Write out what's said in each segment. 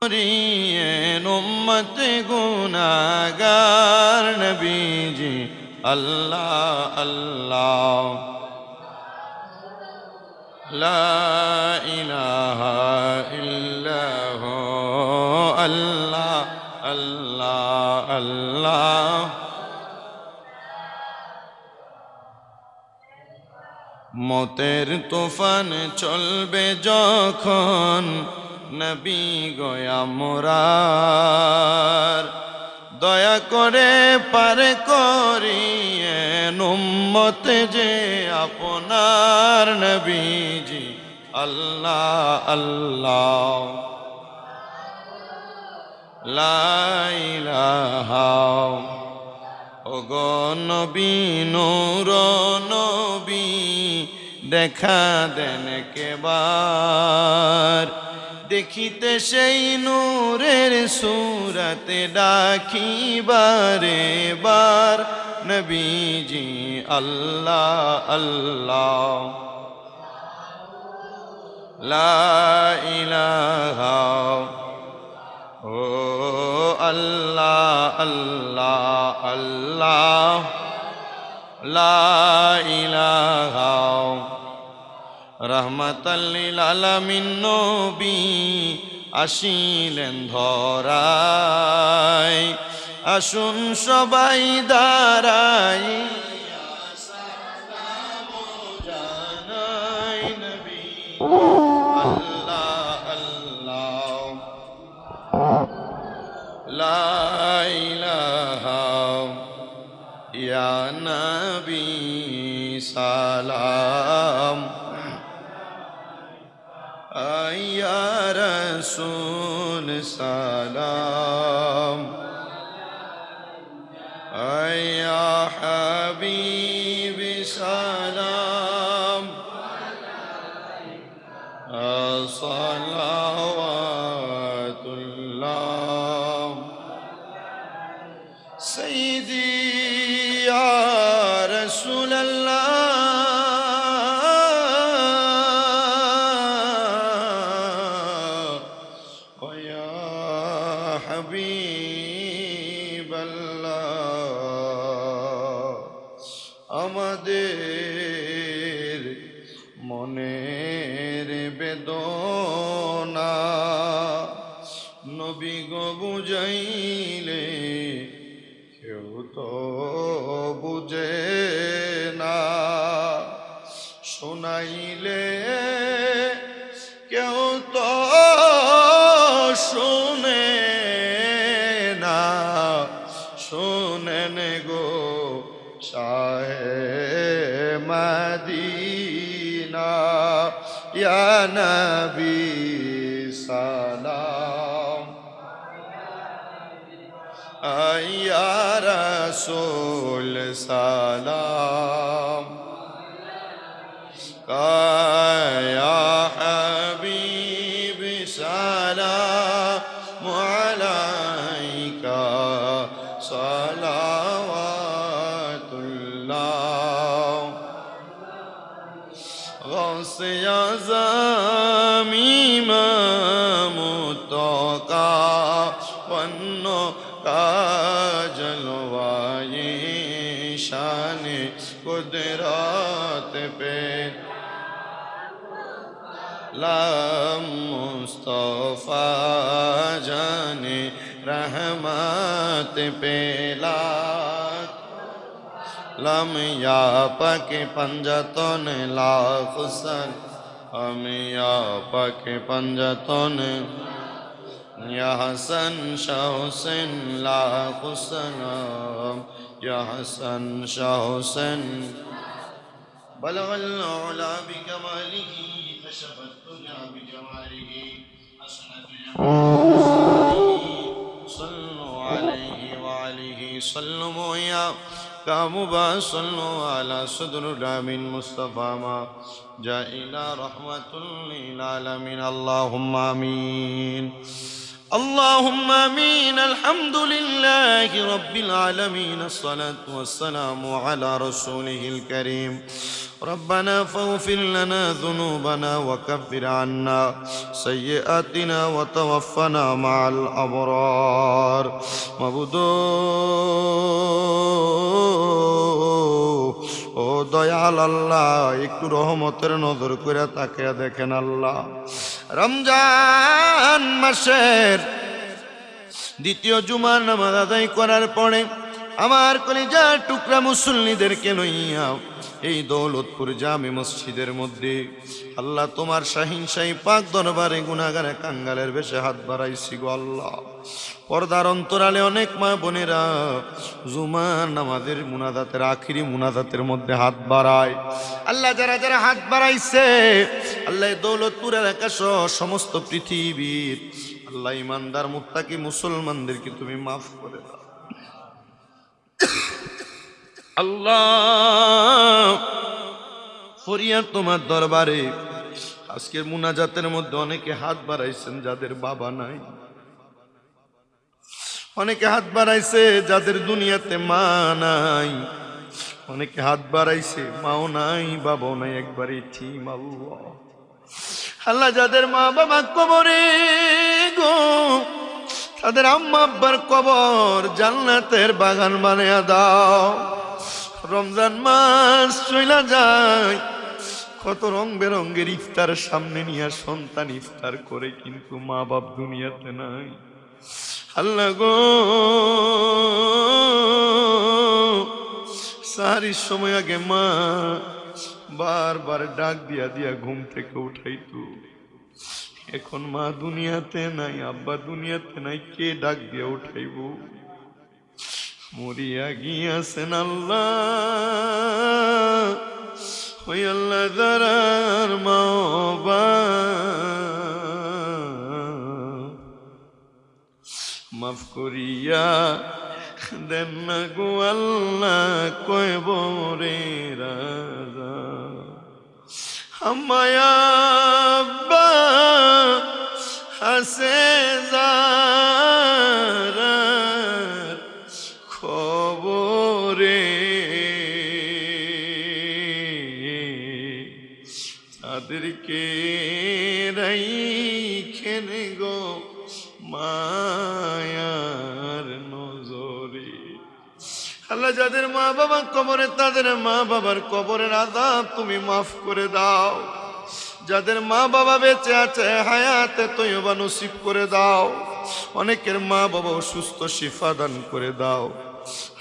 করিয়েন উম্মত গুনাহগার নবীজি আল্লাহ আল্লাহ লা ইলাহা ইল্লাহু আল্লাহ আল্লাহ আল্লাহ। মতের তুফান চলবে যখন নবী গয়া মোরার, দয়া করে পার করিয়েন উম্মত যে আপনার নবীজি আল্লাহ আল্লাহ লা ইলাহা। ওগো নবী নূর নবী দেখা দেন কেবার, দেখিতে সেই নূরের সুরতে ডাকি বারে বার নবীজি আল্লাহ আল্লাহ লা ইলাহা। ও আল্লাহ আল্লাহ আল্লাহ লা ইলাহা। রহমাতাল লিল আলামিন নবী আসিলেন ধরায়, আসুন সবাই দাঁড়াই জানাই নবী আল্লাহ আল্লাহ লা ইলাহা ইয়া নবী সালাম ইয়া রাসূল সালাম ইয়া হাবিব সালাম সালাওয়াতুল্লাহ সাইয়্যিদি ইয়া রাসূলাল্লাহ আমাদের মনের বেদনা নবী গো বুঝাইলে কেউ তো বুঝে না, শোনাইলে কেউ তো শুনে না। শোনেন গো শাহে মদিনা ইয়া নবী সালাম ইয়া রাসূল সালাম ইয়া হাবিব সালাম আলাইকা সালাওয়াতুল্লাহ। গৌসে আযম ইমাম মুত্তাকা পন্ন কাজলওয়ায়ে শানে কুদরত পে লাম মুস্তফা জানে रहमत पेला लम या पके पंजतन लाख सन हम या पके पंजतन या हसन शाह हुसैन लाख सलाम या हसन शाह हुसैन बलगल उला बिकमालिही कशफत दुनिया बिजमालिही हसनत सल्लु अलैहि व आलिहि सल्लमु या कामुबा सल्लु अला सदरुल आमीन मुस्तफा मा जाइला रहमतुल लिल आलामीन अल्लाहुम्मा आमीन। اللهم آمين. الحمد لله رب العالمين. الصلاة والسلام على رسوله الكريم. ربنا فاغفر لنا ذنوبنا وكفر عنا سيئاتنا وتوفنا مع الأبرار. মাবুদ ও দয়াল আল্লাহ, একটু রহমতের নজর করে তাকিয়ে দেখেন আল্লাহ। রমজান মাসের দ্বিতীয় জুমার নামাজ আদায় করার পরে আমার কলিজার টুকরা মুসল্লিদেরকে লইয়া এই দৌলতপুর জামে মসজিদের মধ্যে আল্লাহ তোমার শাহিন শাহী পাক দরবারে গুনাহগারে কাঙ্গালের বেশে হাত বাড়াইছি গো আল্লাহ। পর্দার অন্তরালে অনেক মা বোনেরা জুমার নামাজের মুনাজাতের আখিরি মুনাজাতের মধ্যে হাত বাড়ায়। আল্লাহ যারা যারা হাত বাড়াইছে আল্লাহ দৌলতপুর এলাকা সহ সমস্ত পৃথিবীর আল্লাহ ইমানদার মুত্তাকি মুসলমানদেরকে তুমি মাফ করে দাও আল্লাহ। ফরিয়াদ তোমার দরবারে আজকের মুনাজাতের মধ্যে অনেকে হাত বাড়াইছেন যাদের বাবা নাই, অনেকে হাত বাড়াইছে যাদের দুনিয়াতে মা নাই, অনেকে হাত বাড়াইছে মাও নাই বাবাও নাই, একবারে ঠিক আল্লাহ। আল্লাহ যাদের মা বাবা কবরে গো, তাদের আম্মা আব্বার কবর জান্নাতের বাগান বানিয়ে দাও। রমজান মাস চইলা যায়, কত রং বেরঙ্গের ইফতার সামনে নিয়ে সন্তান ইফতার করে, কিন্তু মা বাপ দুনিয়াতে নাই। আল্লাহ গো সাহারির সময় আগে মা বারবার ডাক দিয়া দিয়া ঘুম থেকে উঠাইতো, এখন মা দুনিয়াতে নাই, আব্বা দুনিয়াতে নাই, কে ডাক দিয়া উঠাইব? মরিয়া গিয়াছেন আল্লাহ, ওই আল্লাহ যারার মা মাফ করিয়া দেন না গো আল্লাহ, কয় বরে রাজা আমায়া আব্বা হাসে যারা খবরে, তাদেরকে রাইখেন গো মায়ার নজরে। আল্লাহ যাদের মা বাবা কবরে, তাদের মা বাবার কবরের আযাব তুমি মাফ করে দাও। যাদের মা বাবা বেঁচে আছে হায়াতে তয়্যবা নসিব করে দাও। অনেকের মা বাবা অসুস্থ, শিফা দান করে দাও।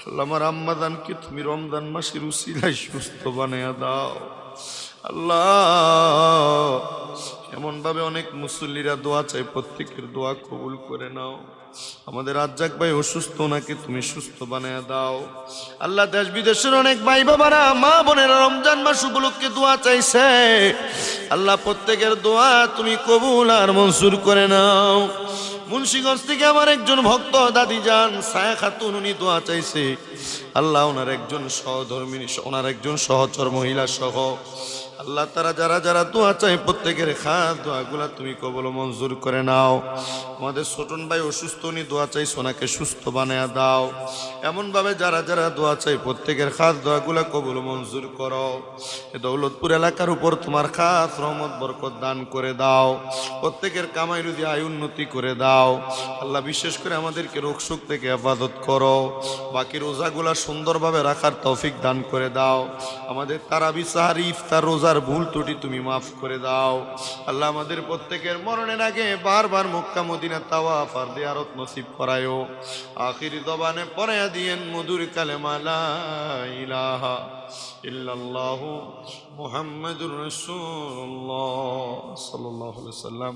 আল্লাহ আমার আম্মা দানকে তুমি রমজান মাসের উসিলায় সুস্থ বানিয়ে দাও আল্লাহ। এমন ভাবে অনেক মুসল্লিরা দোয়া চাই, প্রত্যেকের দোয়া কবুল করে নাও। আমাদের রাজ্জাক ভাই অসুস্থ, ওনাকে তুমি সুস্থ বানিয়ে দাও আল্লাহ। দেশ বিদেশের অনেক ভাই বাবারা মা বোনেরা রমজান মাস উপলক্ষে দোয়া চাইছে আল্লাহ, প্রত্যেকের দোয়া তুমি কবুল আর মঞ্জুর করে নাও। মুন্সিগঞ্জ থেকে আমার একজন ভক্ত দাদি যান ছায়া খাতুন, উনি দোয়া চাইছে আল্লাহ, ওনার একজন সহধর্মিনী, ওনার একজন সহচর মহিলা সহ আল্লাহ, তারা যারা যারা দোয়া চাই প্রত্যেকের খাস দোয়াগুলা তুমি কবুল মঞ্জুর করে নাও। আমাদের ছোটন ভাই অসুস্থ, উনি দোয়া চাইছে ওনাকে সুস্থ বানিয়ে দাও। এমনভাবে যারা যারা দোয়া চাই প্রত্যেকের খাস দোয়াগুলা কবুল মঞ্জুর করো। এ দৌলতপুর এলাকার উপর তোমার খাস রহমত বরকত দান করে দাও। প্রত্যেকের কামাই রুজি আয় উন্নতি করে দাও আল্লাহ। বিশেষ করে আমাদেরকে রোগ শোক থেকে হেফাজত করো। বাকি রোজাগুলা সুন্দরভাবে রাখার তৌফিক দান করে দাও। আমাদের তারাবি সাহারি ইফতার রোজার ভুল ত্রুটি তুমি মাফ করে দাও আল্লাহ। আমাদের প্রত্যেকের মরণের আগে বারবার মক্কা মদিনা তাওয়াফ আর জিয়ারত নসিব করায়ো। আখিরি জবানে পড়ায়া দিয়েন মধুর কালেমা লা ইলাহা ইল্লাল্লাহু মুহাম্মাদুর রাসূলুল্লাহ সাল্লাল্লাহু আলাইহি ওয়াসাল্লাম।